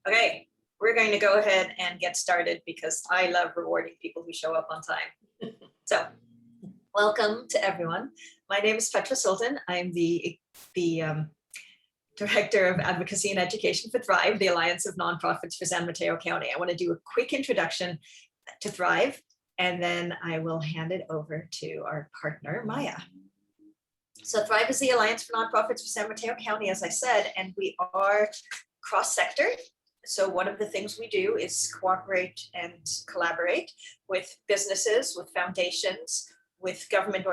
Okay, we're going to go ahead and get started because I love rewarding people who show up on time. So, welcome to everyone. My name is Pedro Sultan. I'm the Director of Advocacy and Education for Thrive, the Alliance of Nonprofits for San Mateo County. I want to do a quick introduction to Thrive, and then I will hand it over to our partner, Maya. So Thrive is the Alliance for Nonprofits for San Mateo County, as I said, and we are cross-sector. So one of the things we do is cooperate and collaborate with businesses, with foundations, with government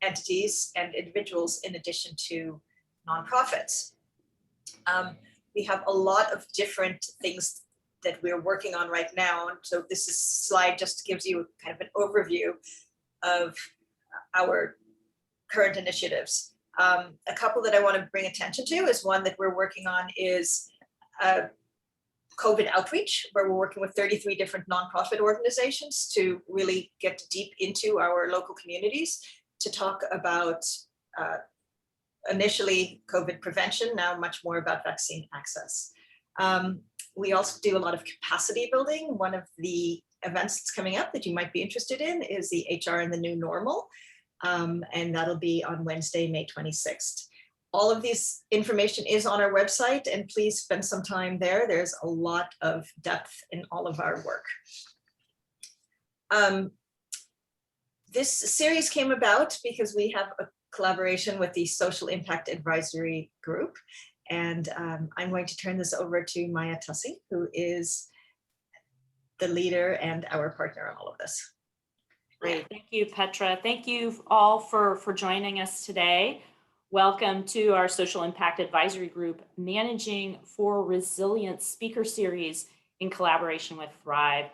entities and individuals, in addition to nonprofits. We have a lot of different things that we're working on right now. And so this slide just gives you kind of an overview of our current initiatives. A couple that I want to bring attention to is one that we're working on is COVID outreach, where we're working with 33 different nonprofit organizations to really get deep into our local communities to talk about initially COVID prevention, now much more about vaccine access. We also do a lot of capacity building. One of the events that's coming up that you might be interested in is the HR and the New Normal, and that'll be on Wednesday, May 26th. All of this information is on our website, and please spend some time there. There's a lot of depth in all of our work. This series came about because we have a collaboration with the Social Impact Advisory Group, and I'm going to turn this over to Maya Tussi, who is the leader and our partner on all of this. Great, thank you, Petra. Thank you all for joining us today. Welcome to our Social Impact Advisory Group Managing for Resilience speaker series in collaboration with Thrive.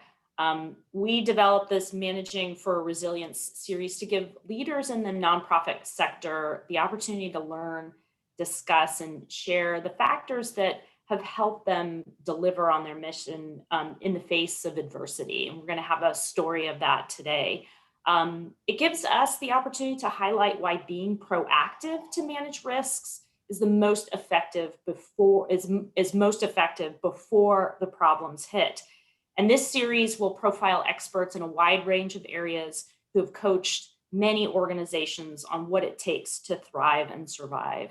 We developed this Managing for Resilience series to give leaders in the nonprofit sector the opportunity to learn, discuss, and share the factors that have helped them deliver on their mission in the face of adversity. And we're going to have a story of that today. It gives us the opportunity to highlight why being proactive to manage risks is the most effective before the problems hit. And this series will profile experts in a wide range of areas who have coached many organizations on what it takes to thrive and survive.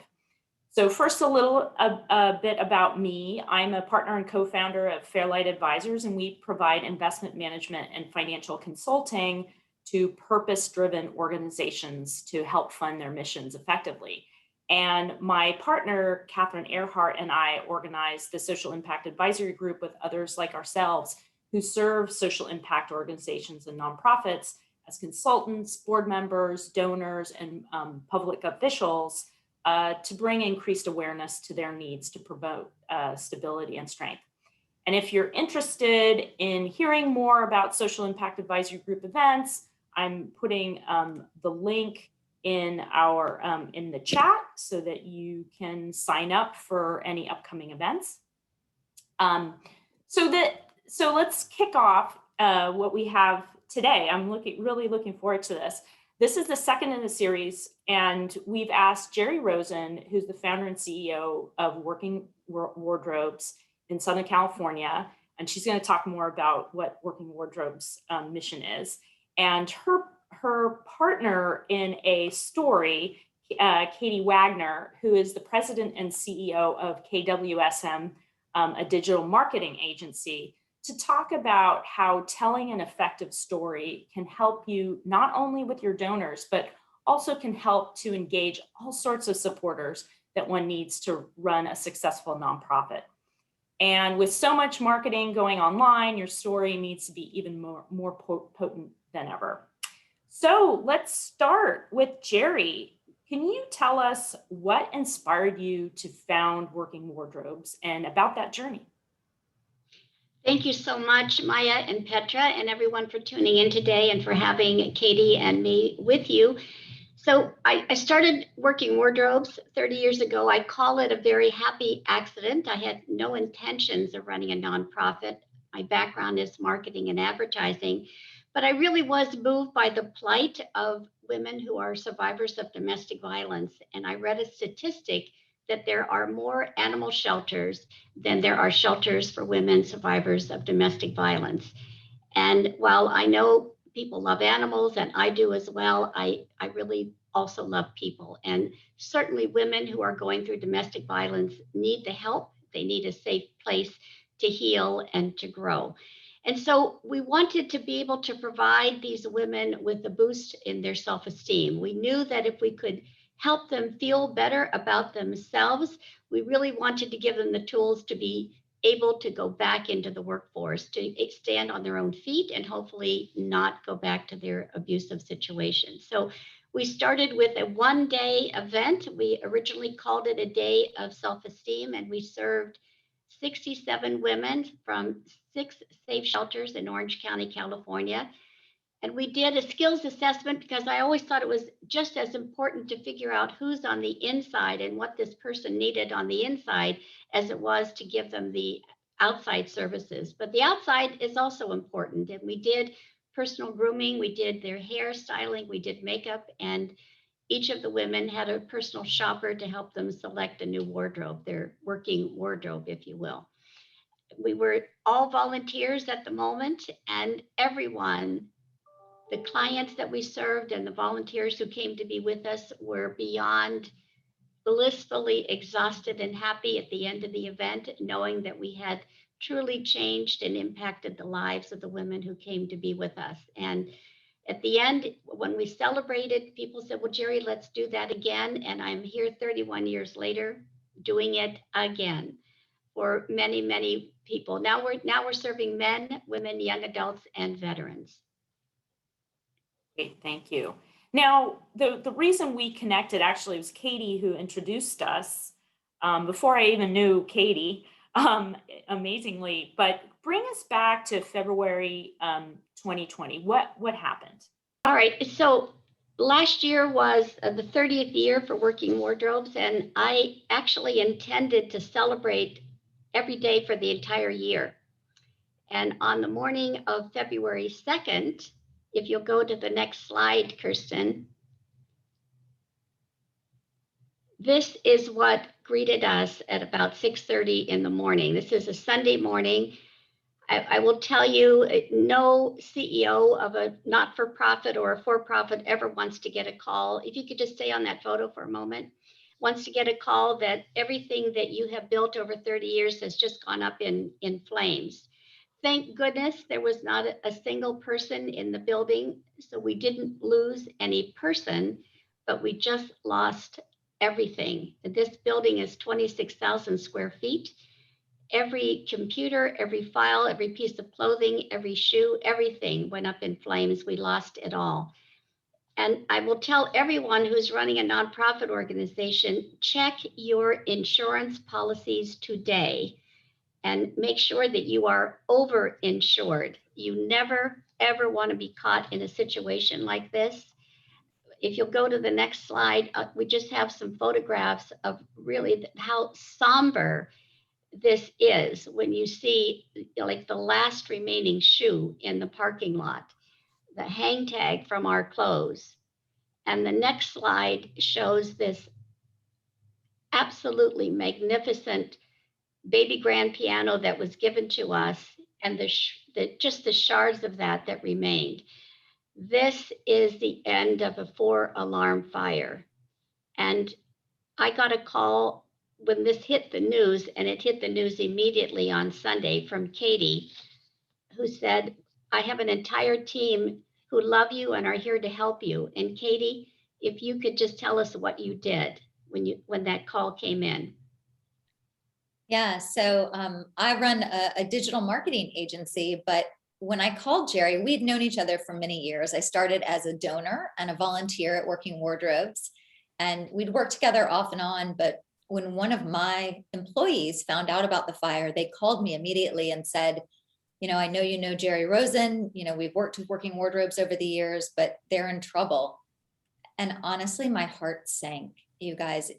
So first, a bit about me. I'm a partner and co-founder of Fairlight Advisors, and we provide investment management and financial consulting to purpose-driven organizations to help fund their missions effectively. And my partner, Catherine Earhart, and I organize the Social Impact Advisory Group with others like ourselves who serve social impact organizations and nonprofits as consultants, board members, donors, and public officials to bring increased awareness to their needs to promote stability and strength. And if you're interested in hearing more about Social Impact Advisory Group events, I'm putting the link in the chat so that you can sign up for any upcoming events. So let's kick off what we have today. I'm really looking forward to this. This is the second in the series, and we've asked Jerri Rosen, who's the founder and CEO of Working Wardrobes in Southern California, and she's going to talk more about what Working Wardrobes' mission is. And her partner in a story, Katie Wagner, who is the president and CEO of KWSM, a digital marketing agency, to talk about how telling an effective story can help you not only with your donors, but also can help to engage all sorts of supporters that one needs to run a successful nonprofit. And with so much marketing going online, your story needs to be even more potent than ever. So let's start with Jerri. Can you tell us what inspired you to found Working Wardrobes and about that journey? Thank you so much, Maya and Petra, and everyone for tuning in today and for having Katie and me with you. So I started Working Wardrobes 30 years ago. I call it a very happy accident. I had no intentions of running a nonprofit. My background is marketing and advertising, but I really was moved by the plight of women who are survivors of domestic violence. And I read a statistic that there are more animal shelters than there are shelters for women survivors of domestic violence. And while I know people love animals, and I do as well, I really also love people. And certainly women who are going through domestic violence need the help. They need a safe place to heal and to grow. And so we wanted to be able to provide these women with a boost in their self-esteem. We knew that if we could help them feel better about themselves, we really wanted to give them the tools to be able to go back into the workforce, to stand on their own feet, and hopefully not go back to their abusive situation. So we started with a one-day event. We originally called it a day of self-esteem, and we served 67 women from 6 safe shelters in Orange County, California. And we did a skills assessment because I always thought it was just as important to figure out who's on the inside and what this person needed on the inside as it was to give them the outside services. But the outside is also important. And we did personal grooming, we did their hair styling, we did makeup, and each of the women had a personal shopper to help them select a new wardrobe, their working wardrobe, if you will. We were all volunteers at the moment, and everyone, the clients that we served and the volunteers who came to be with us, were beyond blissfully exhausted and happy at the end of the event, knowing that we had truly changed and impacted the lives of the women who came to be with us. And at the end, when we celebrated, people said, well, Jerri, let's do that again. And I'm here 31 years later doing it again for many, many people. Now we're serving men, women, young adults, and veterans. Great, thank you. Now, the reason we connected actually was Katie who introduced us before I even knew Katie, amazingly. But bring us back to February 2020. What happened? All right, so last year was the 30th year for Working Wardrobes, and I actually intended to celebrate every day for the entire year. And on the morning of February 2nd, if you'll go to the next slide, Kirsten, this is what greeted us at about 6:30 in the morning. This is a Sunday morning. I will tell you, no CEO of a not-for-profit or a for-profit ever wants to get a call. If you could just stay on that photo for a moment, wants to get a call that everything that you have built over 30 years has just gone up in flames. Thank goodness there was not a single person in the building, so we didn't lose any person, but we just lost everything. This building is 26,000 square feet. Every computer, every file, every piece of clothing, every shoe, everything went up in flames. We lost it all. And I will tell everyone who's running a nonprofit organization, check your insurance policies today and make sure that you are over-insured. You never, ever want to be caught in a situation like this. If you'll go to the next slide, we just have some photographs of really how somber this is when you see like the last remaining shoe in the parking lot, the hang tag from our clothes. And the next slide shows this absolutely magnificent baby grand piano that was given to us, and just the shards of that remained. This is the end of a 4-alarm fire. And I got a call when this hit the news, and it hit the news immediately on Sunday, from Katie, who said, I have an entire team who love you and are here to help you. And Katie, if you could just tell us what you did when that call came in. Yeah, so I run a digital marketing agency, but when I called Jerri, we'd known each other for many years. I started as a donor and a volunteer at Working Wardrobes, and we'd worked together off and on. But when one of my employees found out about the fire, they called me immediately and said, I know you know Jerri Rosen, we've worked with Working Wardrobes over the years, but they're in trouble. And honestly, my heart sank, you guys.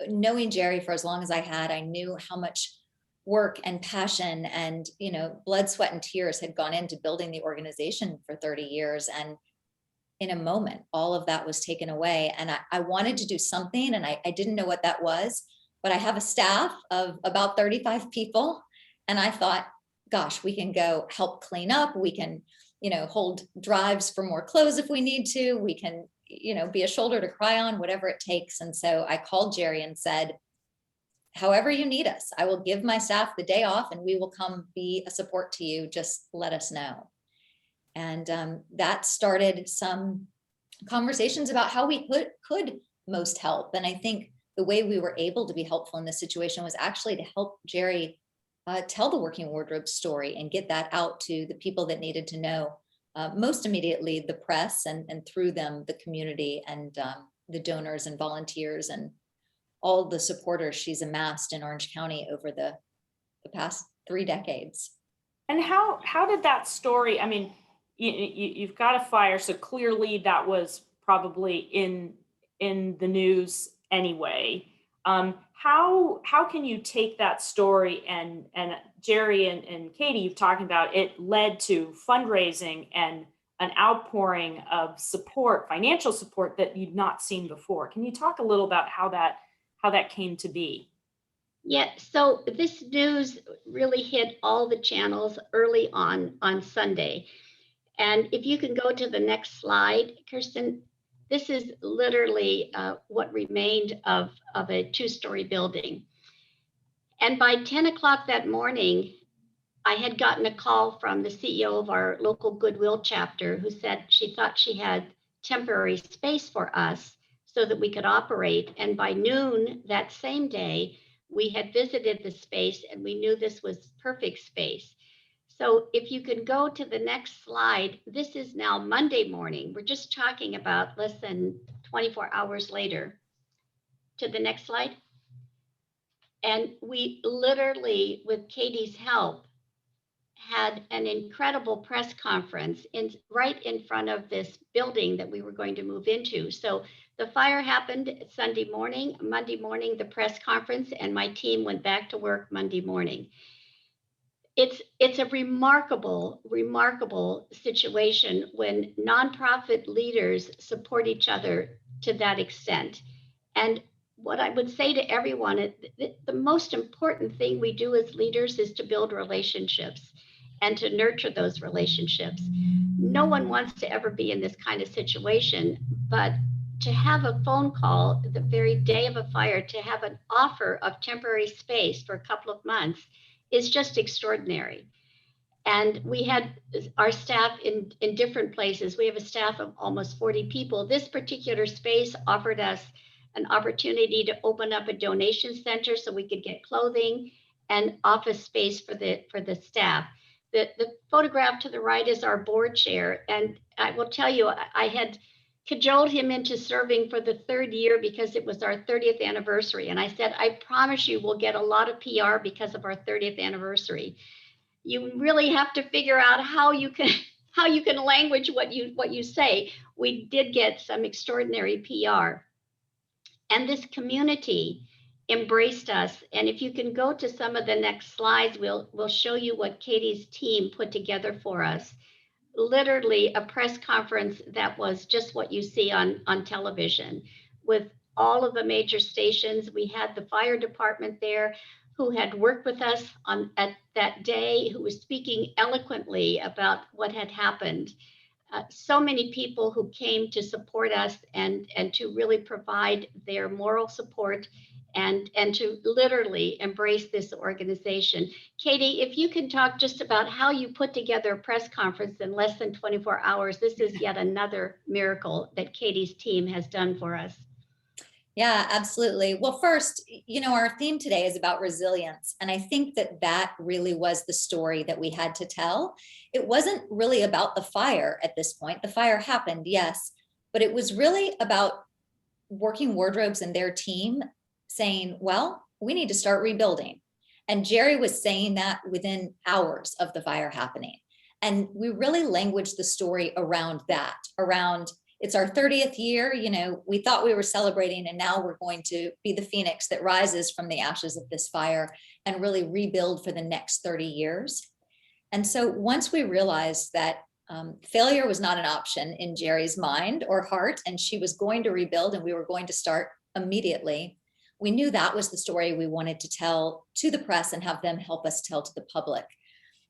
Knowing Jerri for as long as I had, I knew how much work and passion and, blood, sweat, and tears had gone into building the organization for 30 years. And in a moment, all of that was taken away. And I wanted to do something, and I didn't know what that was, but I have a staff of about 35 people. And I thought, gosh, we can go help clean up. We can, hold drives for more clothes if we need to. We can, be a shoulder to cry on, whatever it takes. And so I called Jerri and said, however you need us, I will give my staff the day off and we will come be a support to you. Just let us know. And that started some conversations about how we could most help. And I think the way we were able to be helpful in this situation was actually to help Jerri tell the Working Wardrobe story and get that out to the people that needed to know, most immediately the press, and through them, the community and the donors and volunteers and all the supporters she's amassed in Orange County over the past 3 decades. And how did that story, I mean, you've got a fire, so clearly that was probably in the news anyway. How can you take that story and Jerri and Katie, you've talked about it led to fundraising and an outpouring of support, financial support that you'd not seen before. Can you talk a little about how that came to be? Yeah, so this news really hit all the channels early on Sunday. And if you can go to the next slide, Kirsten, this is literally what remained of a 2-story building. And by 10 o'clock that morning, I had gotten a call from the CEO of our local Goodwill chapter who said she thought she had temporary space for us so that we could operate. And by noon that same day, we had visited the space and we knew this was perfect space. So if you could go to the next slide, this is now Monday morning. We're just talking about less than 24 hours later. To the next slide. And we literally, with Katie's help, had an incredible press conference right in front of this building that we were going to move into. So the fire happened Sunday morning, Monday morning, the press conference, and my team went back to work Monday morning. It's a remarkable situation when nonprofit leaders support each other to that extent. And what I would say to everyone, the most important thing we do as leaders is to build relationships and to nurture those relationships. No one wants to ever be in this kind of situation, but to have a phone call the very day of a fire, to have an offer of temporary space for a couple of months is just extraordinary. And we had our staff in different places. We have a staff of almost 40 people. This particular space offered us an opportunity to open up a donation center so we could get clothing and office space for the staff. The photograph to the right is our board chair. And I will tell you, I had cajoled him into serving for the 3rd year because it was our 30th anniversary. And I said, I promise you we'll get a lot of PR because of our 30th anniversary. You really have to figure out how you can language what you say. We did get some extraordinary PR. And this community embraced us. And if you can go to some of the next slides, we'll show you what Katie's team put together for us. Literally a press conference that was just what you see on television with all of the major stations. We had the fire department there who had worked with us at that day, who was speaking eloquently about what had happened. So many people who came to support us and to really provide their moral support and to literally embrace this organization. Katie, if you can talk just about how you put together a press conference in less than 24 hours, this is yet another miracle that Katie's team has done for us. Yeah, absolutely. Well, first, our theme today is about resilience. And I think that really was the story that we had to tell. It wasn't really about the fire at this point. The fire happened, yes, but it was really about Working Wardrobes and their team saying, well, we need to start rebuilding. And Jerri was saying that within hours of the fire happening. And we really languaged the story around that, around it's our 30th year, we thought we were celebrating, and now we're going to be the phoenix that rises from the ashes of this fire and really rebuild for the next 30 years. And so once we realized that failure was not an option in Jerri's mind or heart, and she was going to rebuild, and we were going to start immediately. We knew that was the story we wanted to tell to the press and have them help us tell to the public.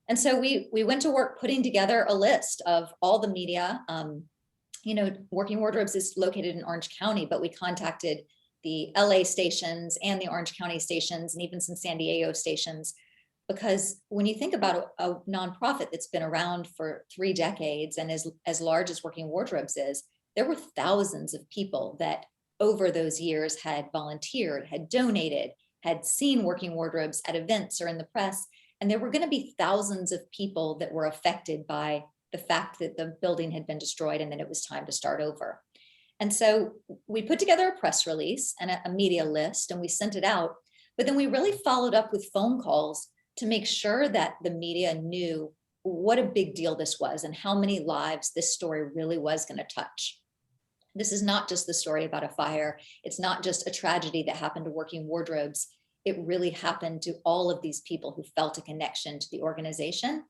And so we went to work putting together a list of all the media. Working Wardrobes is located in Orange County, but we contacted the LA stations and the Orange County stations and even some San Diego stations, because when you think about a nonprofit that's been around for 3 decades and is as large as Working Wardrobes is, there were thousands of people that over those years had volunteered, had donated, had seen Working Wardrobes at events or in the press. And there were going to be thousands of people that were affected by the fact that the building had been destroyed and that it was time to start over. And so we put together a press release and a media list, and we sent it out. But then we really followed up with phone calls to make sure that the media knew what a big deal this was and how many lives this story really was going to touch. This is not just the story about a fire. It's not just a tragedy that happened to Working Wardrobes. It really happened to all of these people who felt a connection to the organization,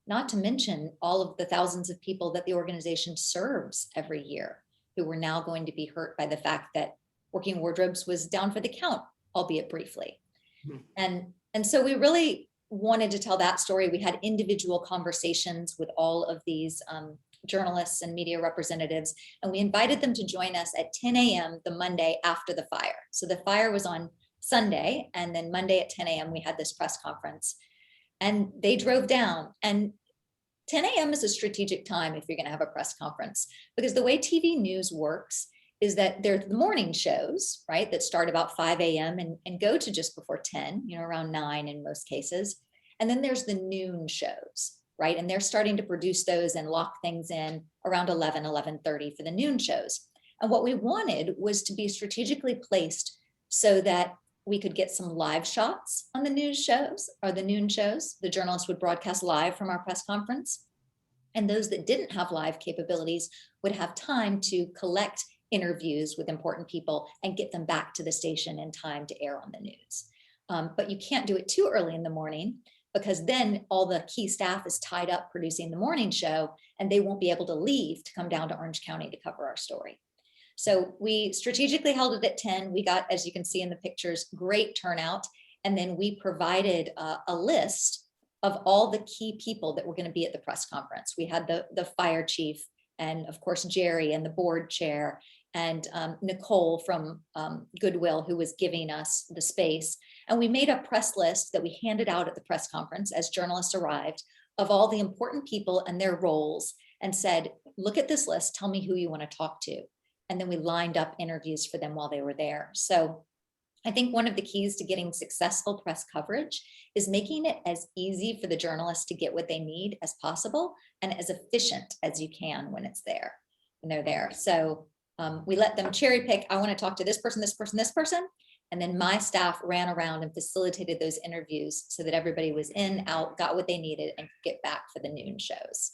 not to mention all of the thousands of people that the organization serves every year, who were now going to be hurt by the fact that Working Wardrobes was down for the count, albeit briefly. And so we really wanted to tell that story. We had individual conversations with all of these journalists and media representatives, and we invited them to join us at 10 a.m. the Monday after the fire. So the fire was on Sunday, and then Monday at 10 a.m. we had this press conference, and they drove down. And 10 a.m. is a strategic time if you're going to have a press conference, because the way TV news works is that there's the morning shows, right, that start about 5 a.m. and go to just before 10, around 9 in most cases. And then there's the noon shows, right? And they're starting to produce those and lock things in around 11:30 for the noon shows. And what we wanted was to be strategically placed so that we could get some live shots on the news shows or the noon shows. The journalists would broadcast live from our press conference. And those that didn't have live capabilities would have time to collect interviews with important people and get them back to the station in time to air on the news. But you can't do it too early in the morning, because then all the key staff is tied up producing the morning show and they won't be able to leave to come down to Orange County to cover our story. So we strategically held it at 10. We got, as you can see in the pictures, great turnout. And then we provided a list of all the key people that were going to be at the press conference. We had the fire chief, and of course, Jerri and the board chair, and Nicole from Goodwill, who was giving us the space. And we made a press list that we handed out at the press conference as journalists arrived of all the important people and their roles, and said, look at this list, tell me who you want to talk to. And then we lined up interviews for them while they were there. So I think one of the keys to getting successful press coverage is making it as easy for the journalists to get what they need as possible and as efficient as you can when they're there. So we let them cherry pick. I want to talk to this person, this person, this person. And then my staff ran around and facilitated those interviews so that everybody was in, out, got what they needed, and could get back for the noon shows.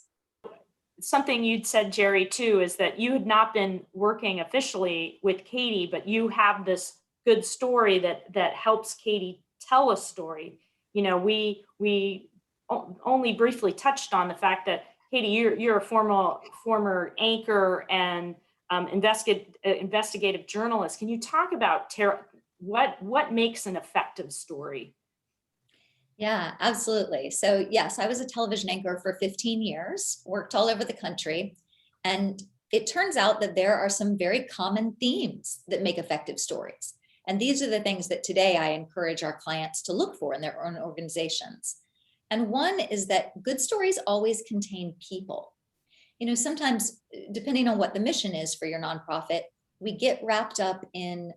Something you'd said, Jerri, too, is that you had not been working officially with Katie, but you have this good story that helps Katie tell a story. We only briefly touched on the fact that, Katie, you're a former anchor and investigative journalist. Can you talk about what makes an effective story? Yeah, absolutely. So yes, I was a television anchor for 15 years, worked all over the country. And it turns out that there are some very common themes that make effective stories. And these are the things that today I encourage our clients to look for in their own organizations. And one is that good stories always contain people. Sometimes, depending on what the mission is for your nonprofit, we get wrapped up in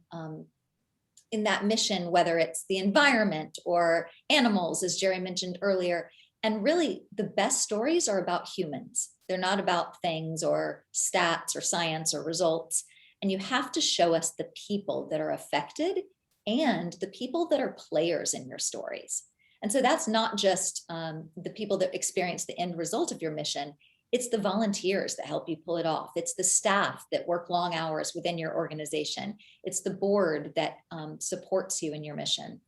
that mission, whether it's the environment or animals, as Jerri mentioned earlier. And really, the best stories are about humans. They're not about things or stats or science or results. And you have to show us the people that are affected and the people that are players in your stories. And so that's not just the people that experience the end result of your mission. It's the volunteers that help you pull it off. It's the staff that work long hours within your organization. It's the board that supports you in your mission.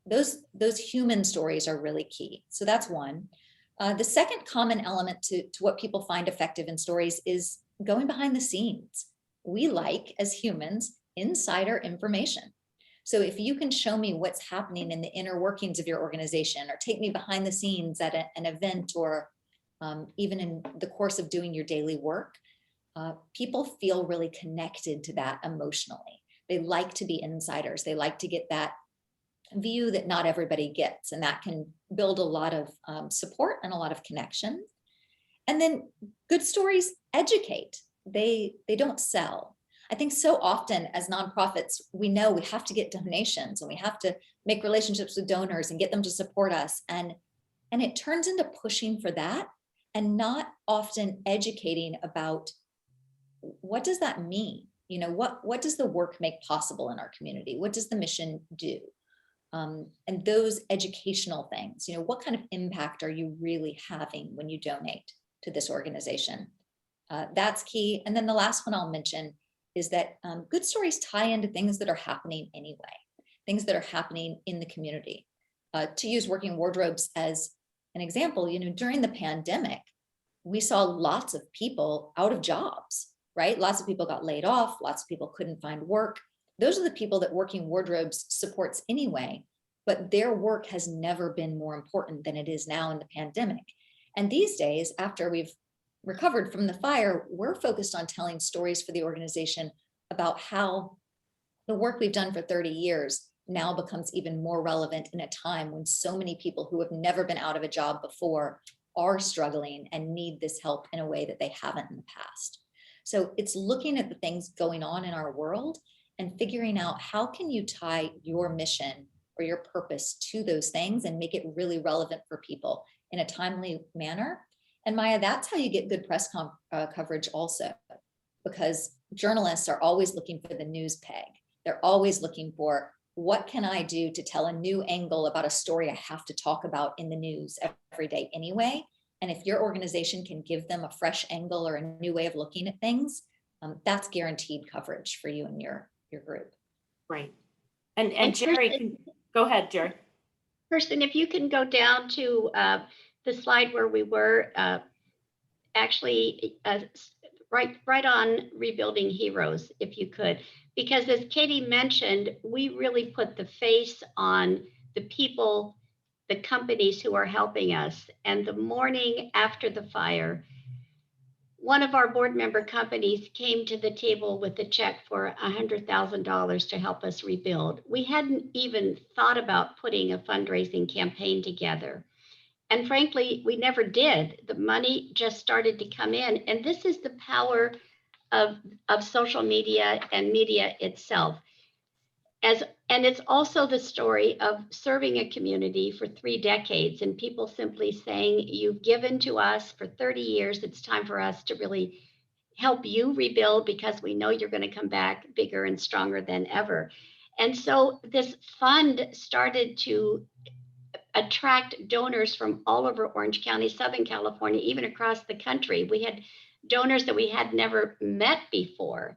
Those human stories are really key. So that's one. The second common element to what people find effective in stories is going behind the scenes. We like, as humans, insider information. So if you can show me what's happening in the inner workings of your organization, or take me behind the scenes at an event, or even in the course of doing your daily work, people feel really connected to that emotionally. They like to be insiders. They like to get that view that not everybody gets, and that can build a lot of support and a lot of connection. And then good stories educate. They don't sell. I think so often as nonprofits, we know we have to get donations and we have to make relationships with donors and get them to support us. And it turns into pushing for that and not often educating about what does that mean? You know, what does the work make possible in our community? What does the mission do? And those educational things, you know, what kind of impact are you really having when you donate to this organization? That's key. And then the last one I'll mention is that good stories tie into things that are happening anyway, things that are happening in the community. To use Working Wardrobes as an example, you know, during the pandemic, we saw lots of people out of jobs, right? Lots of people got laid off, lots of people couldn't find work. Those are the people that Working Wardrobes supports anyway, but their work has never been more important than it is now in the pandemic. And these days, after we've recovered from the fire, we're focused on telling stories for the organization about how the work we've done for 30 years now becomes even more relevant in a time when so many people who have never been out of a job before are struggling and need this help in a way that they haven't in the past. So it's looking at the things going on in our world and figuring out how can you tie your mission or your purpose to those things and make it really relevant for people in a timely manner. And Maya, that's how you get good press coverage also, because journalists are always looking for the news peg. They're always looking for, what can I do to tell a new angle about a story I have to talk about in the news every day anyway? And if your organization can give them a fresh angle or a new way of looking at things, that's guaranteed coverage for you and your group. Right. And Jerri, go ahead, Jerri. Kirsten, if you can go down to the slide where we were, right on Rebuilding Heroes, if you could, because as Katie mentioned, we really put the face on the people, the companies who are helping us. And the morning after the fire, one of our board member companies came to the table with a check for $100,000 to help us rebuild. We hadn't even thought about putting a fundraising campaign together. And frankly, we never did. The money just started to come in. And this is the power of social media and media itself. And it's also the story of serving a community for 3 decades and people simply saying, you've given to us for 30 years, it's time for us to really help you rebuild because we know you're going to come back bigger and stronger than ever. And so this fund started to attract donors from all over Orange County, Southern California, even across the country. We had donors that we had never met before.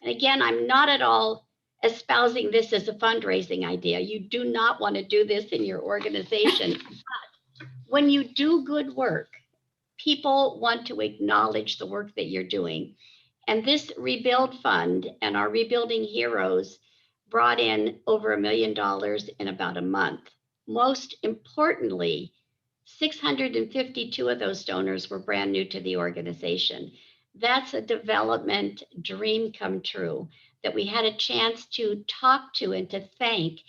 And again, I'm not at all espousing this as a fundraising idea. You do not want to do this in your organization. But when you do good work, people want to acknowledge the work that you're doing. And this Rebuild Fund and our Rebuilding Heroes brought in over $1 million in about a month. Most importantly, 652 of those donors were brand new to the organization. That's a development dream come true, that we had a chance to talk to and to thank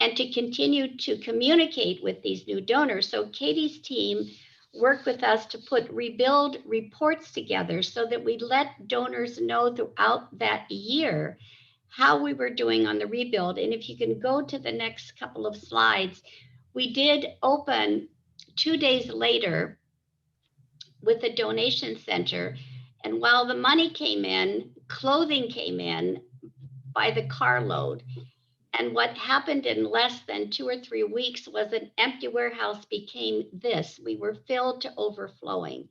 and to continue to communicate with these new donors. So Katie's team worked with us to put rebuild reports together so that we let donors know throughout that year how we were doing on the rebuild. And if you can go to the next couple of slides, we did open 2 days later with a donation center. And while the money came in, clothing came in by the carload. And what happened in less than 2 or 3 weeks was an empty warehouse became this. We were filled to overflowing.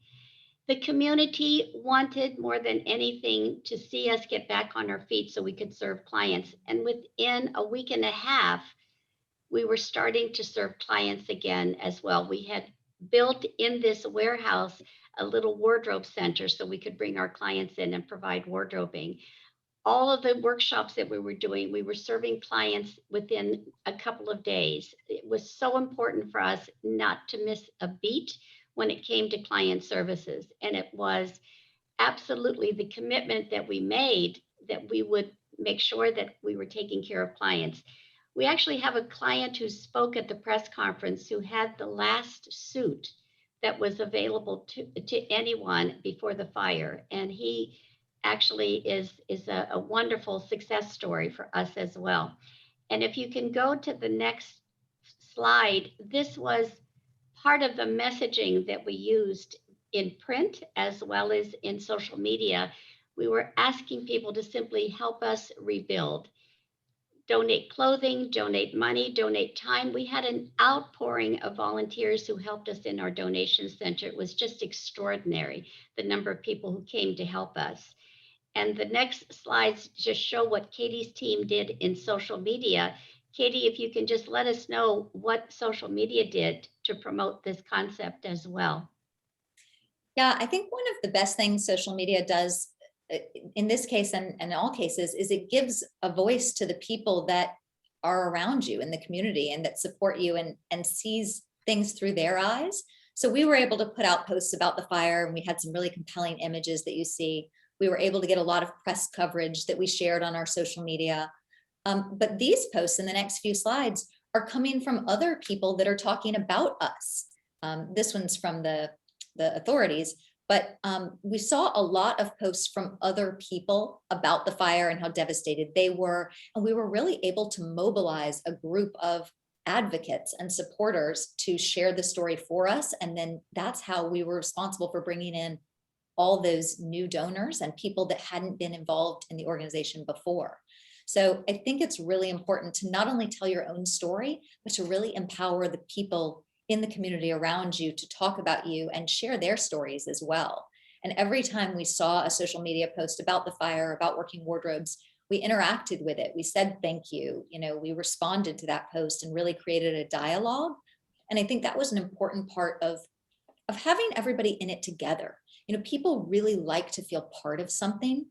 The community wanted more than anything to see us get back on our feet so we could serve clients. And within a week and a half, we were starting to serve clients again as well. We had built in this warehouse a little wardrobe center so we could bring our clients in and provide wardrobing. All of the workshops that we were doing, we were serving clients within a couple of days. It was so important for us not to miss a beat when it came to client services. And it was absolutely the commitment that we made that we would make sure that we were taking care of clients. We actually have a client who spoke at the press conference who had the last suit that was available to anyone before the fire. And he actually is a wonderful success story for us as well. And if you can go to the next slide, this was part of the messaging that we used in print as well as in social media. We were asking people to simply help us rebuild. Donate clothing, donate money, donate time. We had an outpouring of volunteers who helped us in our donation center. It was just extraordinary, the number of people who came to help us. And the next slides just show what Katie's team did in social media. Katie, if you can just let us know what social media did to promote this concept as well. Yeah, I think one of the best things social media does in this case and in all cases is it gives a voice to the people that are around you in the community and that support you and sees things through their eyes. So we were able to put out posts about the fire, and we had some really compelling images that you see. We were able to get a lot of press coverage that we shared on our social media. But these posts in the next few slides are coming from other people that are talking about us. This one's from the authorities, but we saw a lot of posts from other people about the fire and how devastated they were. And we were really able to mobilize a group of advocates and supporters to share the story for us. And then that's how we were responsible for bringing in all those new donors and people that hadn't been involved in the organization before. So I think it's really important to not only tell your own story, but to really empower the people in the community around you to talk about you and share their stories as well. And every time we saw a social media post about the fire, about working wardrobes, we interacted with it. We said, thank you. We responded to that post and really created a dialogue. And I think that was an important part of having everybody in it together. People really like to feel part of something.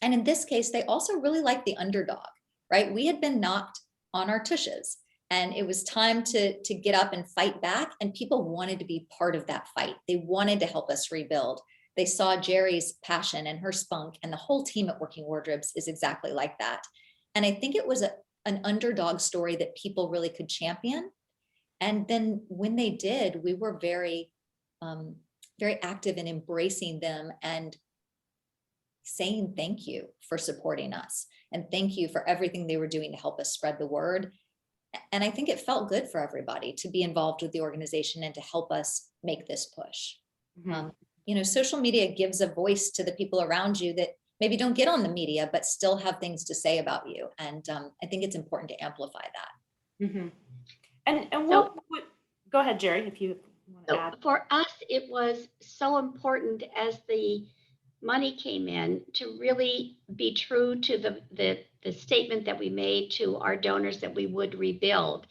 And in this case, they also really like the underdog, right? We had been knocked on our tushes and it was time to get up and fight back. And people wanted to be part of that fight. They wanted to help us rebuild. They saw Jerri's passion and her spunk, and the whole team at Working Wardrobes is exactly like that. And I think it was an underdog story that people really could champion. And then when they did, we were very, very active in embracing them and saying thank you for supporting us. And thank you for everything they were doing to help us spread the word. And I think it felt good for everybody to be involved with the organization and to help us make this push. Mm-hmm. Social media gives a voice to the people around you that maybe don't get on the media, but still have things to say about you. And I think it's important to amplify that. Mm-hmm. And what go ahead, Jerri, if you want to add. For us, it was so important as the money came in to really be true to the statement that we made to our donors that we would rebuild.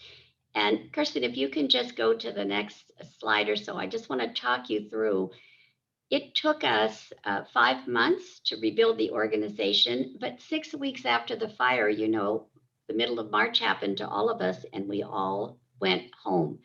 And Kirsten, if you can just go to the next slide or so, I just want to talk you through. It took us 5 months to rebuild the organization, but 6 weeks after the fire, the middle of March happened to all of us and we all went home.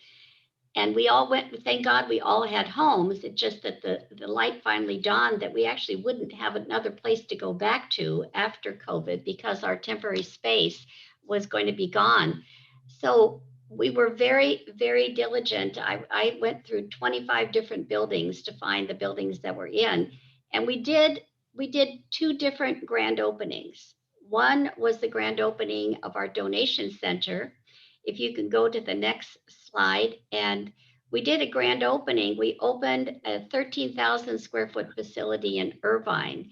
And we all went, thank God we all had homes. It's just that the light finally dawned that we actually wouldn't have another place to go back to after COVID because our temporary space was going to be gone. So we were very, very diligent. I went through 25 different buildings to find the buildings that we're in. And we did 2 different grand openings. One was the grand opening of our donation center. If you can go to the next slide, and we did a grand opening. We opened a 13,000 square foot facility in Irvine.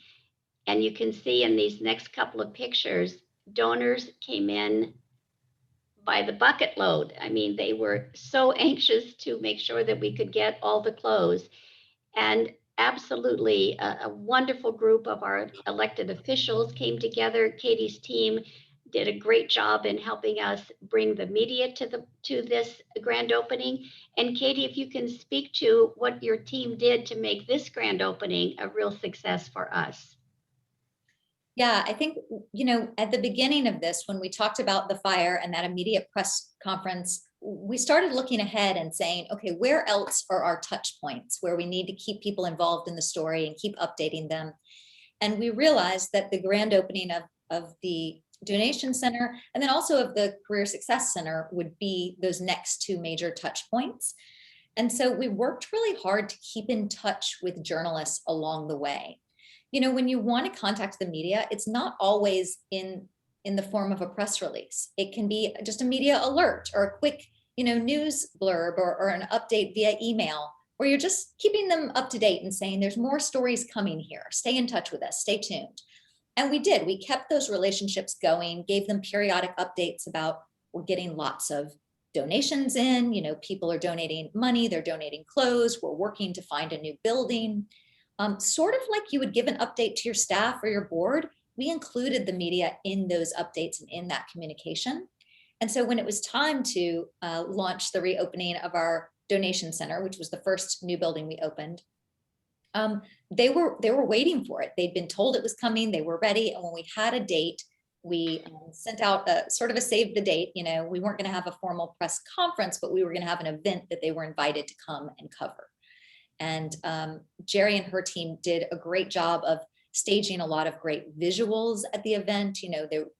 And you can see in these next couple of pictures, donors came in by the bucket load. I mean, they were so anxious to make sure that we could get all the clothes. And absolutely a wonderful group of our elected officials came together. Katie's team did a great job in helping us bring the media to this grand opening. And Katie, if you can speak to what your team did to make this grand opening a real success for us. Yeah, I think, at the beginning of this, when we talked about the fire and that immediate press conference, we started looking ahead and saying, okay, where else are our touch points where we need to keep people involved in the story and keep updating them? And we realized that the grand opening of the donation center and then also of the Career Success Center would be those next two major touch points. And so we worked really hard to keep in touch with journalists along the way. When you want to contact the media, it's not always in the form of a press release. It can be just a media alert or a quick, news blurb or an update via email, where you're just keeping them up to date and saying there's more stories coming here. Stay in touch with us, stay tuned. And we did. We kept those relationships going, gave them periodic updates about we're getting lots of donations in, people are donating money, they're donating clothes, we're working to find a new building. Sort of like you would give an update to your staff or your board, we included the media in those updates and in that communication. And so when it was time to launch the reopening of our donation center, which was the first new building we opened, they were waiting for it. They'd been told it was coming, they were ready. And when we had a date, we sent out a sort of a save the date. We weren't going to have a formal press conference, but we were going to have an event that they were invited to come and cover. And Jerri and her team did a great job of staging a lot of great visuals at the event.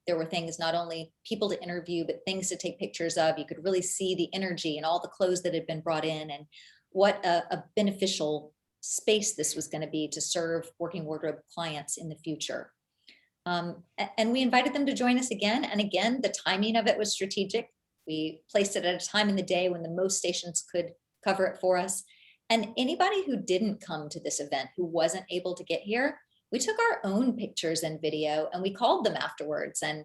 There were things, not only people to interview, but things to take pictures of. You could really see the energy and all the clothes that had been brought in and what a beneficial space this was going to be to serve Working Wardrobe clients in the future. And we invited them to join us again. And again, the timing of it was strategic. We placed it at a time in the day when the most stations could cover it for us. And anybody who didn't come to this event, who wasn't able to get here, we took our own pictures and video and we called them afterwards and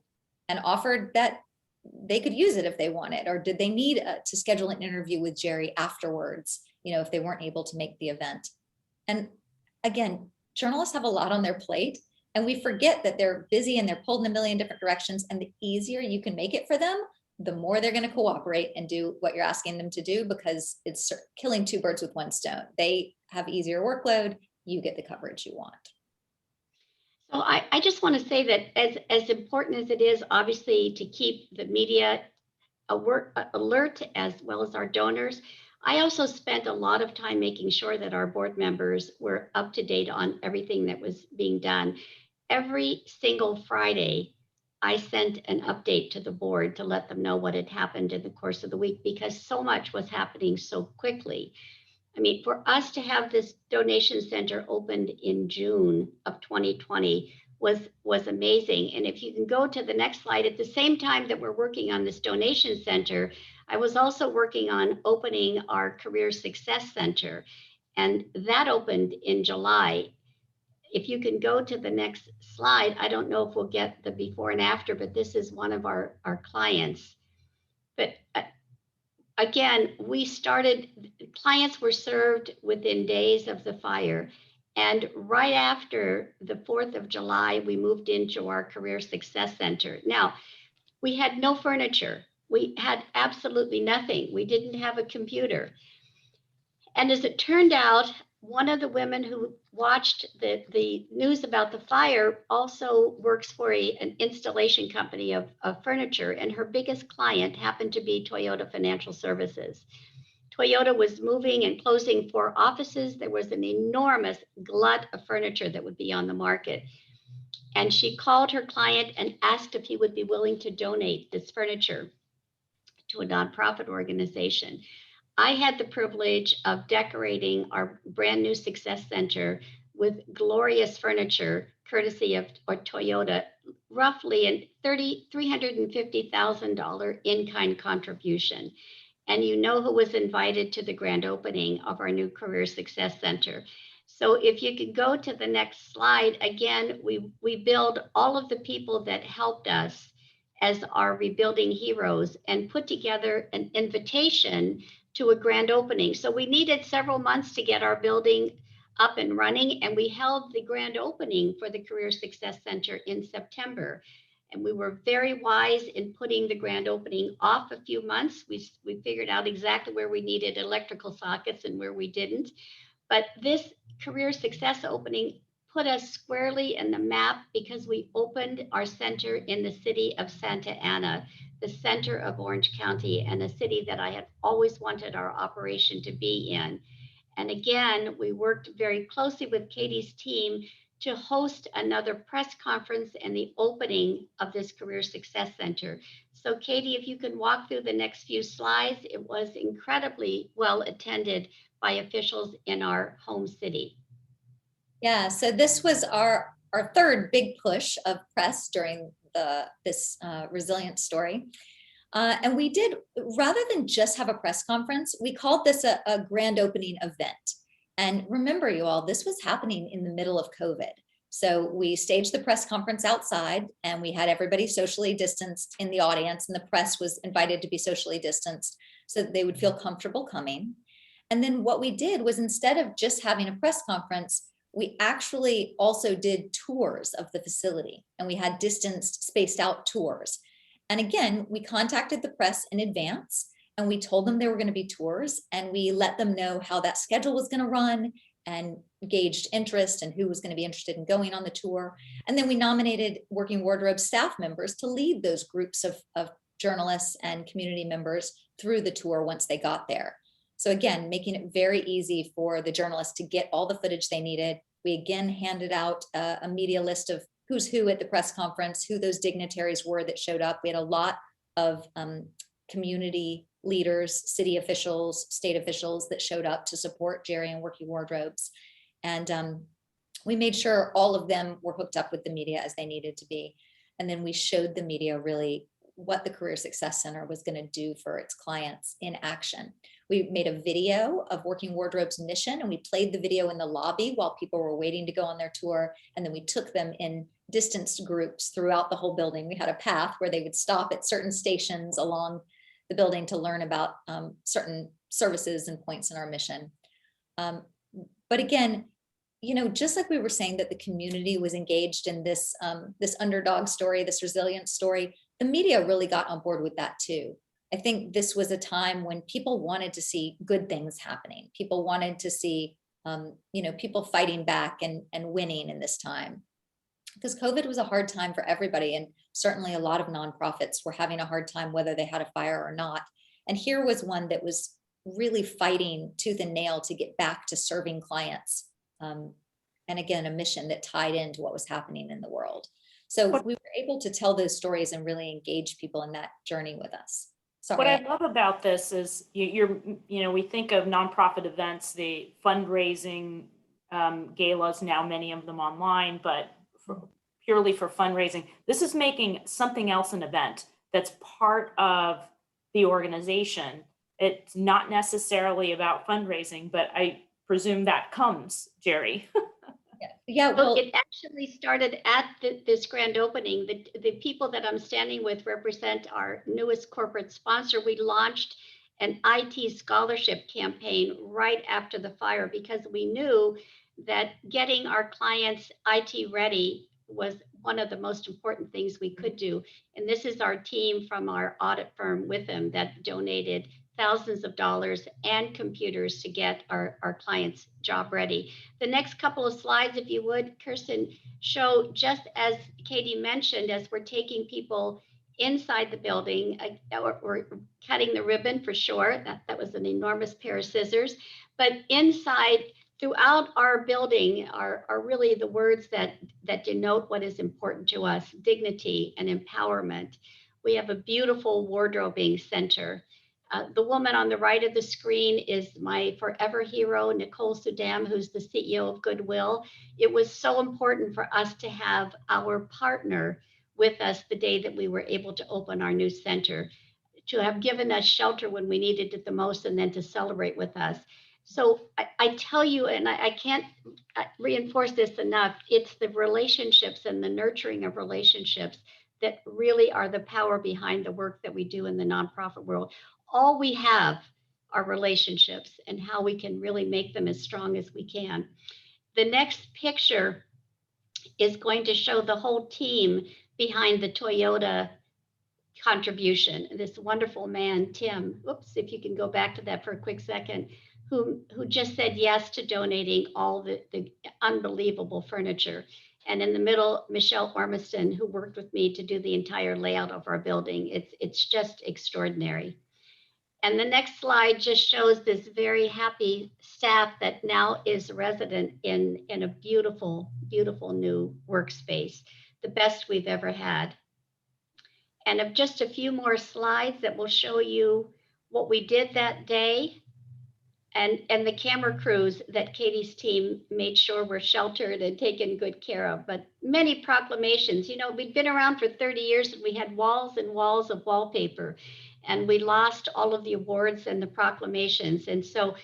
offered that they could use it if they wanted, or did they need to schedule an interview with Jerri afterwards, if they weren't able to make the event. And again, journalists have a lot on their plate and we forget that they're busy and they're pulled in a million different directions. And the easier you can make it for them, the more they're going to cooperate and do what you're asking them to do, because it's killing two birds with one stone. They have easier workload, you get the coverage you want. So I just want to say that as important as it is, obviously, to keep the media alert as well as our donors, I also spent a lot of time making sure that our board members were up to date on everything that was being done. Every single Friday, I sent an update to the board to let them know what had happened in the course of the week, because so much was happening so quickly. I mean, for us to have this donation center opened in June of 2020 was amazing. And if you can go to the next slide, at the same time that we're working on this donation center, I was also working on opening our Career Success Center, and that opened in July. If you can go to the next slide, I don't know if we'll get the before and after, but this is one of our clients. But again, clients were served within days of the fire. And right after the 4th of July, we moved into our Career Success Center. Now, we had no furniture. We had absolutely nothing. We didn't have a computer. And as it turned out, one of the women who watched the news about the fire also works for an installation company of furniture, and her biggest client happened to be Toyota Financial Services. Toyota was moving and closing 4 offices. There was an enormous glut of furniture that would be on the market. And she called her client and asked if he would be willing to donate this furniture to a nonprofit organization. I had the privilege of decorating our brand new Success Center with glorious furniture, courtesy of Toyota, roughly a $350,000 in-kind contribution. And you know who was invited to the grand opening of our new Career Success Center. So if you could go to the next slide, again, we build all of the people that helped us as our rebuilding heroes and put together an invitation to a grand opening. So we needed several months to get our building up and running, and we held the grand opening for the Career Success Center in September. And we were very wise in putting the grand opening off a few months. We figured out exactly where we needed electrical sockets and where we didn't. But this career success opening put us squarely in the map because we opened our center in the city of Santa Ana, the center of Orange County, and a city that I had always wanted our operation to be in. And again, we worked very closely with Katie's team to host another press conference and the opening of this Career Success Center. So Katie, if you can walk through the next few slides, it was incredibly well attended by officials in our home city. Yeah, so this was our third big push of press during this resilience story. And we did, rather than just have a press conference, we called this a grand opening event. And remember, you all, this was happening in the middle of COVID. So we staged the press conference outside and we had everybody socially distanced in the audience, and the press was invited to be socially distanced so that they would feel comfortable coming. And then what we did was, instead of just having a press conference, we actually also did tours of the facility, and we had distanced, spaced out tours. And again, we contacted the press in advance and we told them there were going to be tours, and we let them know how that schedule was going to run and gauged interest and who was going to be interested in going on the tour. And then we nominated Working Wardrobe staff members to lead those groups of journalists and community members through the tour once they got there. So again, making it very easy for the journalists to get all the footage they needed. We again handed out a media list of who's who at the press conference, who those dignitaries were that showed up. We had a lot of community leaders, city officials, state officials that showed up to support Jerri and Working Wardrobes. And we made sure all of them were hooked up with the media as they needed to be. And then we showed the media really what the Career Success Center was going to do for its clients in action. We made a video of Working Wardrobe's mission, and we played the video in the lobby while people were waiting to go on their tour. And then we took them in distanced groups throughout the whole building. We had a path where they would stop at certain stations along the building to learn about certain services and points in our mission. But again, you know, just like we were saying that the community was engaged in this, this underdog story, this resilience story, the media really got on board with that too. I think this was a time when people wanted to see good things happening. People wanted to see, you know, people fighting back and winning in this time. Because COVID was a hard time for everybody. And certainly a lot of nonprofits were having a hard time whether they had a fire or not. And here was one that was really fighting tooth and nail to get back to serving clients. And again, a mission that tied into what was happening in the world. So we were able to tell those stories and really engage people in that journey with us. Sorry. What I love about this is you know, we think of nonprofit events, the fundraising galas, now many of them online, but purely for fundraising. This is making something else an event that's part of the organization. It's not necessarily about fundraising, but I presume that comes, Jerri. Yeah, well, it actually started at this grand opening. The people that I'm standing with represent our newest corporate sponsor. We launched an IT scholarship campaign right after the fire because we knew that getting our clients IT ready was one of the most important things we could do. And this is our team from our audit firm with them that donated thousands of dollars and computers to get our clients job ready. The next couple of slides, if you would, Kirsten, show just as Katie mentioned, as we're taking people inside the building, we're cutting the ribbon for sure. That was an enormous pair of scissors. But inside, throughout our building are really the words that denote what is important to us: dignity and empowerment. We have a beautiful wardrobing center. The woman on the right of the screen is my forever hero, Nicole Sudam, who's the CEO of Goodwill. It was so important for us to have our partner with us the day that we were able to open our new center, to have given us shelter when we needed it the most, and then to celebrate with us. So I tell you, and I can't reinforce this enough, it's the relationships and the nurturing of relationships that really are the power behind the work that we do in the nonprofit world. All we have are relationships and how we can really make them as strong as we can. The next picture is going to show the whole team behind the Toyota contribution. This wonderful man, Tim, oops, if you can go back to that for a quick second, who just said yes to donating all the unbelievable furniture. And in the middle, Michelle Ormiston, who worked with me to do the entire layout of our building. It's just extraordinary. And the next slide just shows this very happy staff that now is resident in a beautiful, beautiful new workspace, the best we've ever had. And of just a few more slides that will show you what we did that day, and the camera crews that Katie's team made sure were sheltered and taken good care of. But many proclamations. You know, we'd been around for 30 years and we had walls and walls of wallpaper, and we lost all of the awards and the proclamations. And so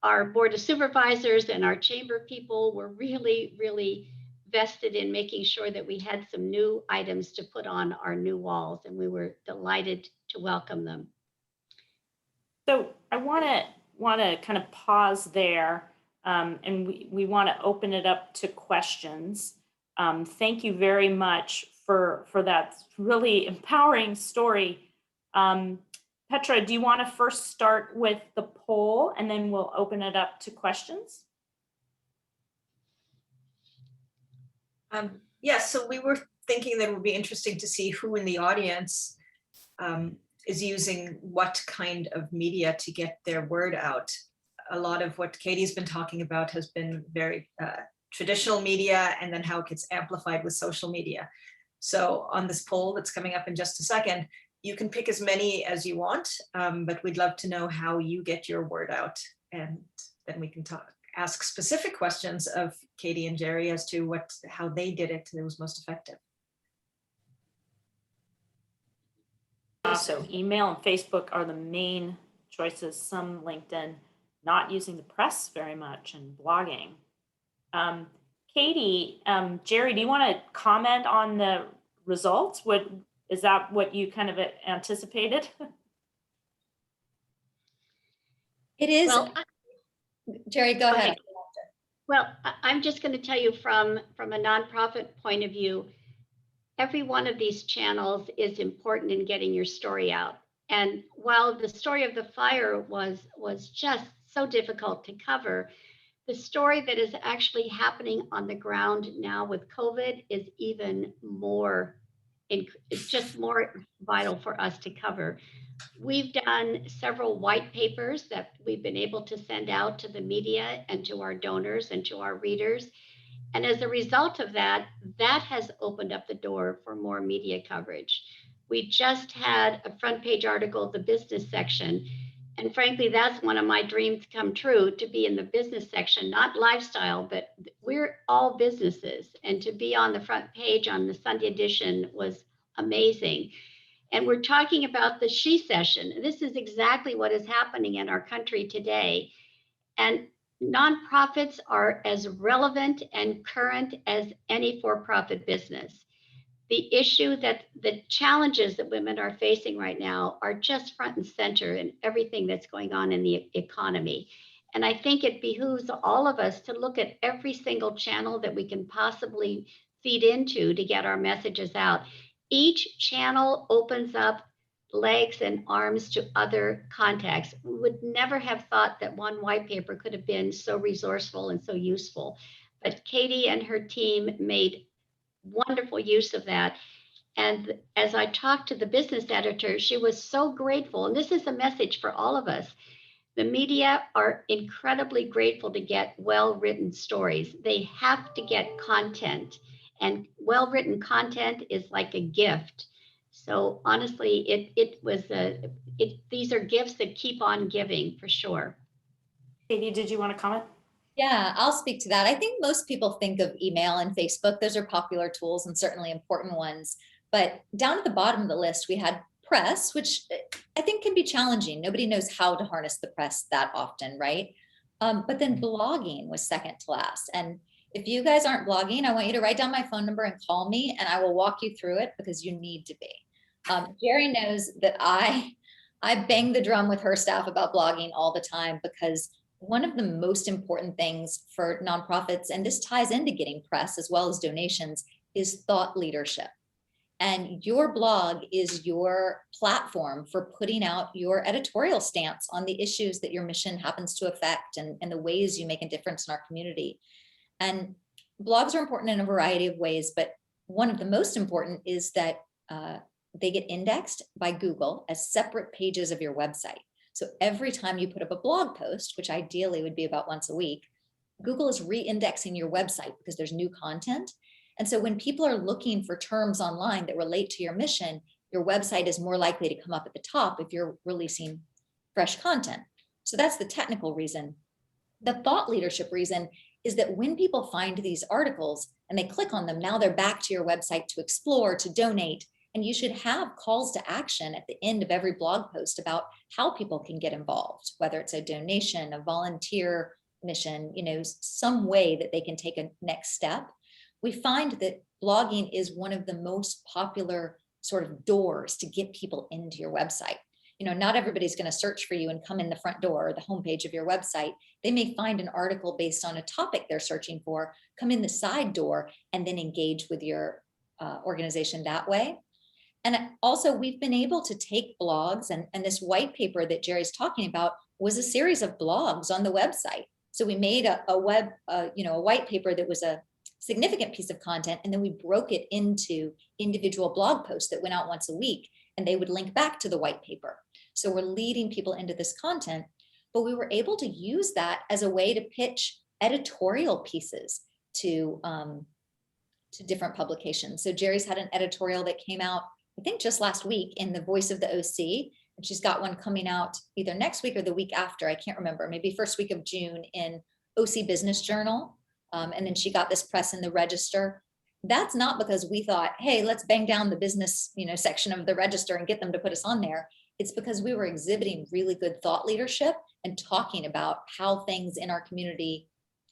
our board of supervisors and our chamber people were really, really vested in making sure that we had some new items to put on our new walls, and we were delighted to welcome them. So I want to kind of pause there, and we want to open it up to questions. Thank you very much for that really empowering story. Petra, do you want to first start with the poll, and then we'll open it up to questions? Yes, so we were thinking that it would be interesting to see who in the audience is using what kind of media to get their word out. A lot of what Katie's been talking about has been very traditional media, and then how it gets amplified with social media. So on this poll that's coming up in just a second, you can pick as many as you want, but we'd love to know how you get your word out, and then we can ask specific questions of Katie and Jerri as to how they did it that was most effective. So email and Facebook are the main choices, some LinkedIn, not using the press very much, and blogging. Katie, Jerri, do you want to comment on the results? Is that what you kind of anticipated? It is. Well, Jerri, go ahead. Well, I'm just going to tell you from a nonprofit point of view, every one of these channels is important in getting your story out. And while the story of the fire was just so difficult to cover, the story that is actually happening on the ground now with COVID is even more, it's just more vital for us to cover. We've done several white papers that we've been able to send out to the media and to our donors and to our readers. And as a result of that, that has opened up the door for more media coverage. We just had a front page article of the business section. And frankly, that's one of my dreams come true, to be in the business section, not lifestyle, but we're all businesses. And to be on the front page on the Sunday edition was amazing. And we're talking about the She Session. This is exactly what is happening in our country today. And nonprofits are as relevant and current as any for-profit business. The issue that the challenges that women are facing right now are just front and center in everything that's going on in the economy. And I think it behooves all of us to look at every single channel that we can possibly feed into to get our messages out. Each channel opens up legs and arms to other contacts. We would never have thought that one white paper could have been so resourceful and so useful. But Katie and her team made wonderful use of that. And as I talked to the business editor, she was so grateful. And this is a message for all of us. The media are incredibly grateful to get well-written stories. They have to get content, and well-written content is like a gift. So honestly, these are gifts that keep on giving, for sure. Katie, did you want to comment? Yeah, I'll speak to that. I think most people think of email and Facebook. Those are popular tools and certainly important ones. But down at the bottom of the list, we had press, which I think can be challenging. Nobody knows how to harness the press that often, right? But then blogging was second to last. And if you guys aren't blogging, I want you to write down my phone number and call me, and I will walk you through it, because you need to be. Jerri knows that I bang the drum with her staff about blogging all the time, because one of the most important things for nonprofits, and this ties into getting press as well as donations, is thought leadership. And your blog is your platform for putting out your editorial stance on the issues that your mission happens to affect and the ways you make a difference in our community. And blogs are important in a variety of ways, but one of the most important is that they get indexed by Google as separate pages of your website. So every time you put up a blog post, which ideally would be about once a week, Google is re-indexing your website because there's new content. And so when people are looking for terms online that relate to your mission, your website is more likely to come up at the top if you're releasing fresh content. So that's the technical reason. The thought leadership reason is that when people find these articles and they click on them, now they're back to your website to explore, to donate, and you should have calls to action at the end of every blog post about how people can get involved, whether it's a donation, a volunteer mission, some way that they can take a next step. We find that blogging is one of the most popular sort of doors to get people into your website. Not everybody's going to search for you and come in the front door or the homepage of your website. They may find an article based on a topic they're searching for, come in the side door, and then engage with your organization that way. And also, we've been able to take blogs, and this white paper that Jerri's talking about was a series of blogs on the website. So we made a white paper that was a significant piece of content, and then we broke it into individual blog posts that went out once a week, and they would link back to the white paper. So we're leading people into this content, but we were able to use that as a way to pitch editorial pieces to different publications. So Jerri's had an editorial that came out, I think just last week, in the Voice of the OC, and she's got one coming out either next week or the week after, I can't remember, maybe first week of June in OC Business Journal. And then she got this press in the Register. That's not because we thought, hey, let's bang down the business, section of the Register and get them to put us on there. It's because we were exhibiting really good thought leadership and talking about how things in our community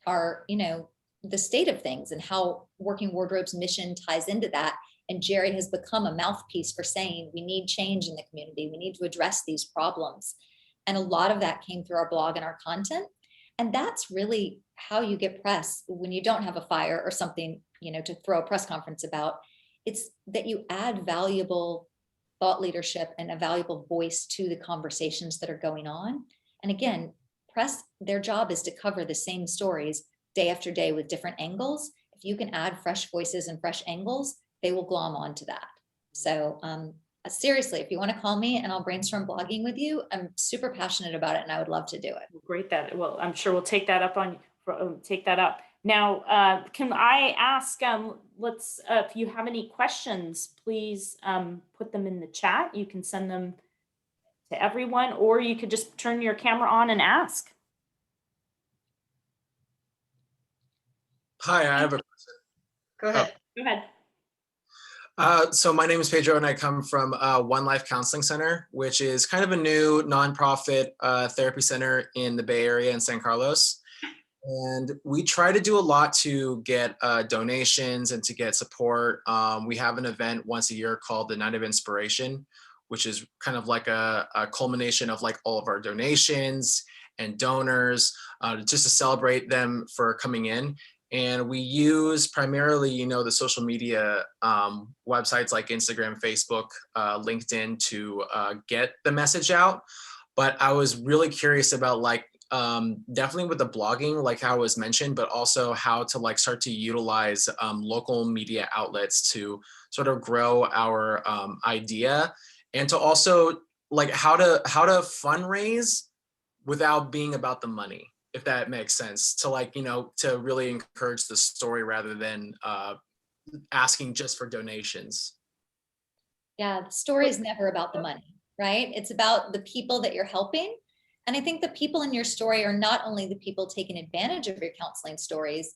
are, the state of things and how Working Wardrobe's mission ties into that. And Jerri has become a mouthpiece for saying we need change in the community. We need to address these problems. And a lot of that came through our blog and our content. And that's really how you get press when you don't have a fire or something, to throw a press conference about. It's that you add valuable thought leadership and a valuable voice to the conversations that are going on. And again, press, their job is to cover the same stories day after day with different angles. If you can add fresh voices and fresh angles, they will glom onto that. So seriously, if you want to call me and I'll brainstorm blogging with you, I'm super passionate about it and I would love to do it. Great. Well, I'm sure we'll take that up Now, can I ask, if you have any questions, please put them in the chat. You can send them to everyone, or you could just turn your camera on and ask. Hi, I have a question. Go ahead. Go ahead. So my name is Pedro and I come from One Life Counseling Center, which is kind of a new nonprofit therapy center in the Bay Area in San Carlos. And we try to do a lot to get donations and to get support. We have an event once a year called the Night of Inspiration, which is kind of like a culmination of like all of our donations and donors, just to celebrate them for coming in. And we use primarily, the social media websites like Instagram, Facebook, LinkedIn to get the message out. But I was really curious about definitely with the blogging, like how it was mentioned, but also how to start to utilize local media outlets to sort of grow our idea, and to also how to fundraise without being about the money, if that makes sense, to to really encourage the story rather than asking just for donations. Yeah, the story is never about the money, right? It's about the people that you're helping. And I think the people in your story are not only the people taking advantage of your counseling services,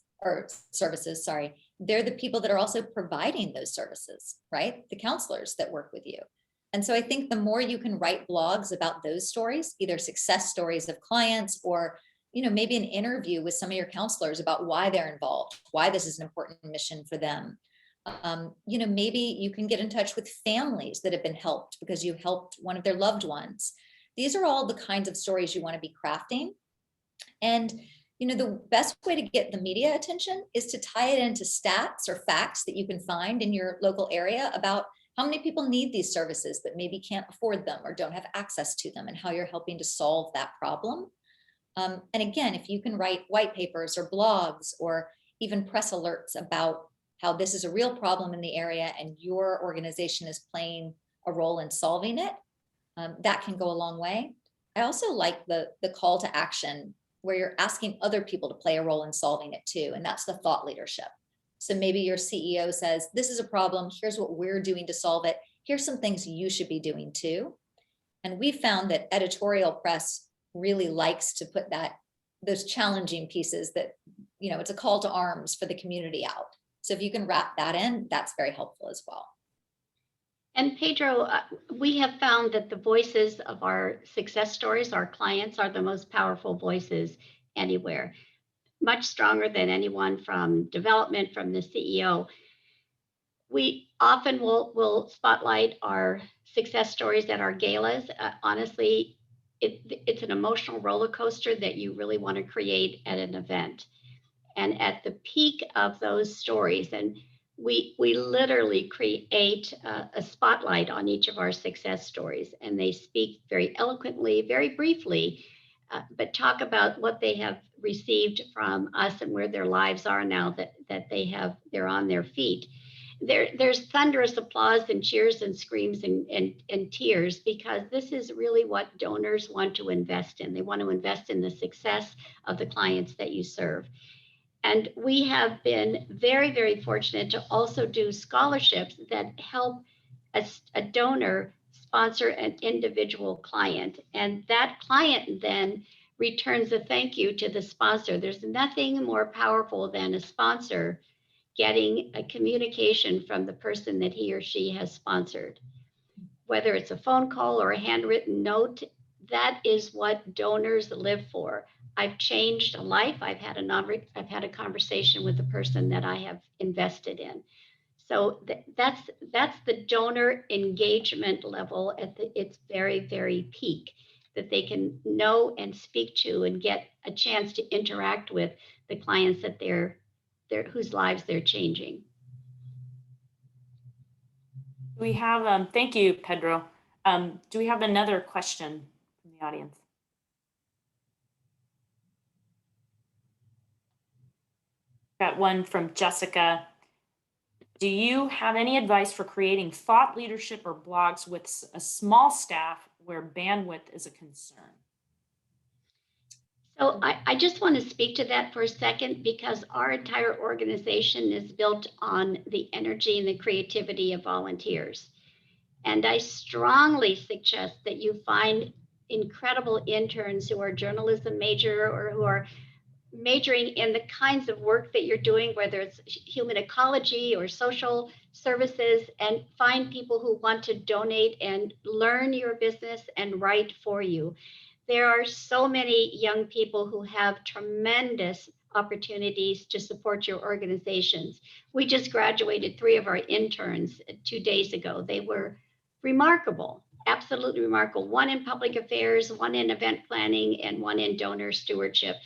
they're the people that are also providing those services, right? The counselors that work with you. And so I think the more you can write blogs about those stories, either success stories of clients or maybe an interview with some of your counselors about why they're involved, why this is an important mission for them. Maybe you can get in touch with families that have been helped because you helped one of their loved ones. These are all the kinds of stories you want to be crafting. And, the best way to get the media attention is to tie it into stats or facts that you can find in your local area about how many people need these services but maybe can't afford them or don't have access to them, and how you're helping to solve that problem. And again, if you can write white papers or blogs or even press alerts about how this is a real problem in the area and your organization is playing a role in solving it, that can go a long way. I also like the call to action where you're asking other people to play a role in solving it too. And that's the thought leadership. So maybe your CEO says, this is a problem. Here's what we're doing to solve it. Here's some things you should be doing too. And we found that editorial press really likes to put those challenging pieces that, it's a call to arms for the community out. So if you can wrap that in, that's very helpful as well. And Pedro, we have found that the voices of our success stories, our clients, are the most powerful voices anywhere, much stronger than anyone from development, from the CEO. We often will spotlight our success stories at our galas. Honestly, it's an emotional roller coaster that you really want to create at an event. And at the peak of those stories, and we literally create a spotlight on each of our success stories, and they speak very eloquently, very briefly, but talk about what they have received from us and where their lives are now that they're on their feet. There's thunderous applause and cheers and screams and tears, because this is really what donors want to invest in. They want to invest in the success of the clients that you serve. And we have been very, very fortunate to also do scholarships that help a donor sponsor an individual client. And that client then returns a thank you to the sponsor. There's nothing more powerful than a sponsor getting a communication from the person that he or she has sponsored. Whether it's a phone call or a handwritten note, that is what donors live for. I've changed a life. I've had a conversation with the person that I have invested in. So that's the donor engagement level at its very, very peak, that they can know and speak to and get a chance to interact with the clients that whose lives they're changing. We have, thank you, Pedro. Do we have another question from the audience? Got one from Jessica. Do you have any advice for creating thought leadership or blogs with a small staff where bandwidth is a concern? So I just want to speak to that for a second, because our entire organization is built on the energy and the creativity of volunteers. And I strongly suggest that you find incredible interns who are journalism major or who are majoring in the kinds of work that you're doing, whether it's human ecology or social services, and find people who want to donate and learn your business and write for you. There are so many young people who have tremendous opportunities to support your organizations. We just graduated 3 of our interns 2 days ago. They were remarkable, absolutely remarkable. 1 in public affairs, 1 in event planning, and 1 in donor stewardship.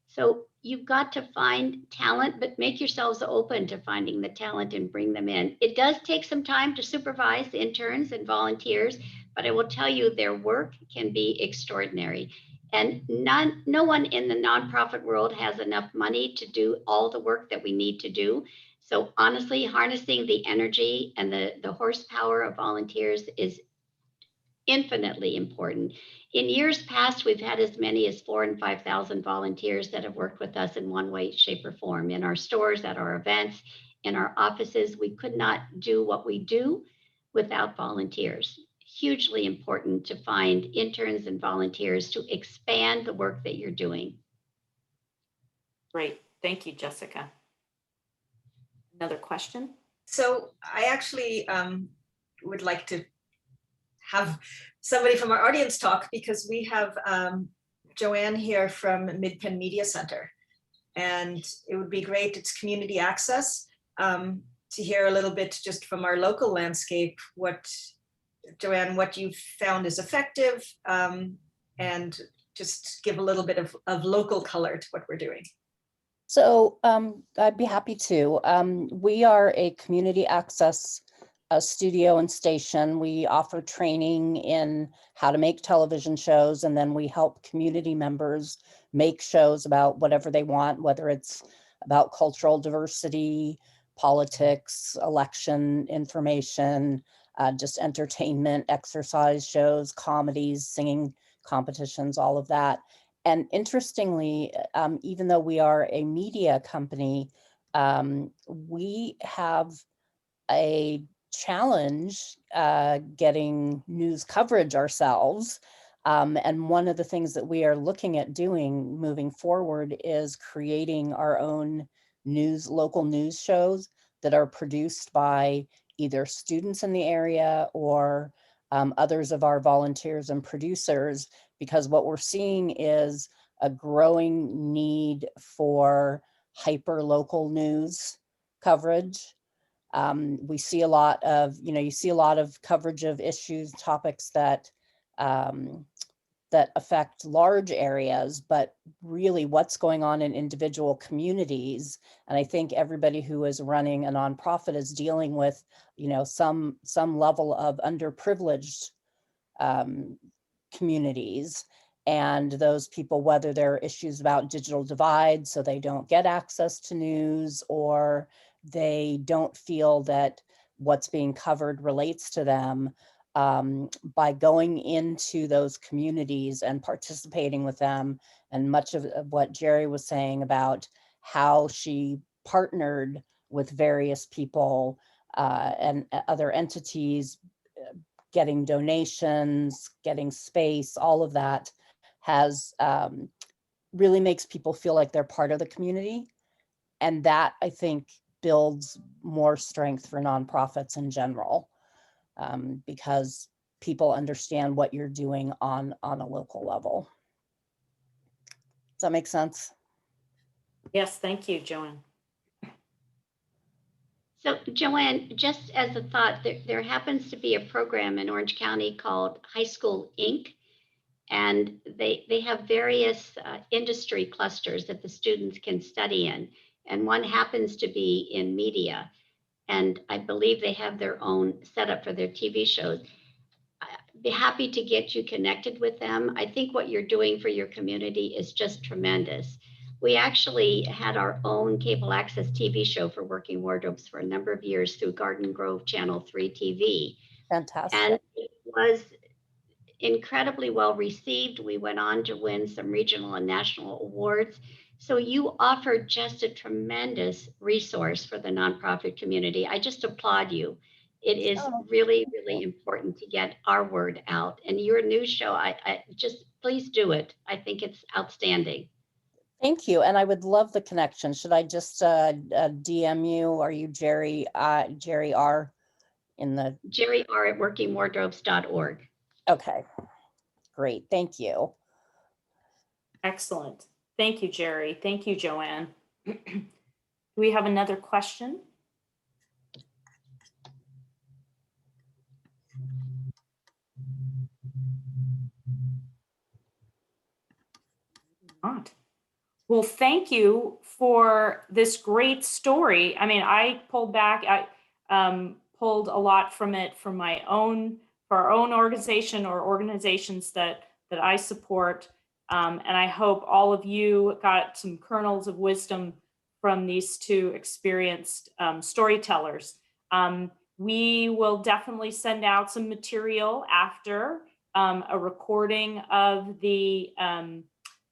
So you've got to find talent, but make yourselves open to finding the talent and bring them in. It does take some time to supervise interns and volunteers, but I will tell you their work can be extraordinary. And no one in the nonprofit world has enough money to do all the work that we need to do. So honestly, harnessing the energy and the horsepower of volunteers is infinitely important. In years past, we've had as many as 4,000 and 5,000 volunteers that have worked with us in one way, shape, or form. In our stores, at our events, in our offices, we could not do what we do without volunteers. Hugely important to find interns and volunteers to expand the work that you're doing. Great, thank you, Jessica. Another question? So I actually would like to have somebody from our audience talk, because we have Joanne here from Midpen Media Center, and it would be great, it's community access, to hear a little bit just from our local landscape, Joanne, what you've found is effective, and just give a little bit of local color to what we're doing. So I'd be happy to. We are a community access a studio and station. We offer training in how to make television shows, and then we help community members make shows about whatever they want, whether it's about cultural diversity, politics, election information, just entertainment, exercise shows, comedies, singing competitions, all of that. And interestingly, even though we are a media company, we have a challenge getting news coverage ourselves. And one of the things that we are looking at doing moving forward is creating our own local news shows that are produced by either students in the area or others of our volunteers and producers, because what we're seeing is a growing need for hyper local news coverage. We see a lot of, you see a lot of coverage of issues, topics that that affect large areas, but really what's going on in individual communities. And I think everybody who is running a nonprofit is dealing with, some level of underprivileged communities. And those people, whether there are issues about digital divide, so they don't get access to news, or they don't feel that what's being covered relates to them, by going into those communities and participating with them. And much of what Jerri was saying about how she partnered with various people and other entities, getting donations, getting space, all of that has really makes people feel like they're part of the community. And that, I think, builds more strength for nonprofits in general, because people understand what you're doing on a local level. Does that make sense? Yes, thank you, Joanne. So Joanne, just as a thought, there happens to be a program in Orange County called High School Inc. And they have various industry clusters that the students can study in. And one happens to be in media. And I believe they have their own setup for their TV shows. I'd be happy to get you connected with them. I think what you're doing for your community is just tremendous. We actually had our own cable access TV show for Working Wardrobes for a number of years through Garden Grove Channel 3 TV. Fantastic. And it was incredibly well received. We went on to win some regional and national awards. So you offer just a tremendous resource for the nonprofit community. I just applaud you. It is really, really important to get our word out. And your news show, I just, please do it. I think it's outstanding. Thank you. And I would love the connection. Should I just DM you? Are you Jerri R in the? Jerri R at workingwardrobes.org. Okay, great. Thank you. Excellent. Thank you, Jerri. Thank you, Joanne. Do we have another question? Not. Well, thank you for this great story. I mean, I pulled back, I pulled a lot from it from my own, for our own organization or organizations that I support. And I hope all of you got some kernels of wisdom from these two experienced storytellers. We will definitely send out some material after a recording of the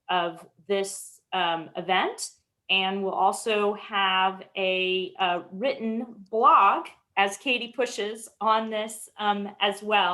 of this event, and we'll also have a written blog as Katie pushes on this as well.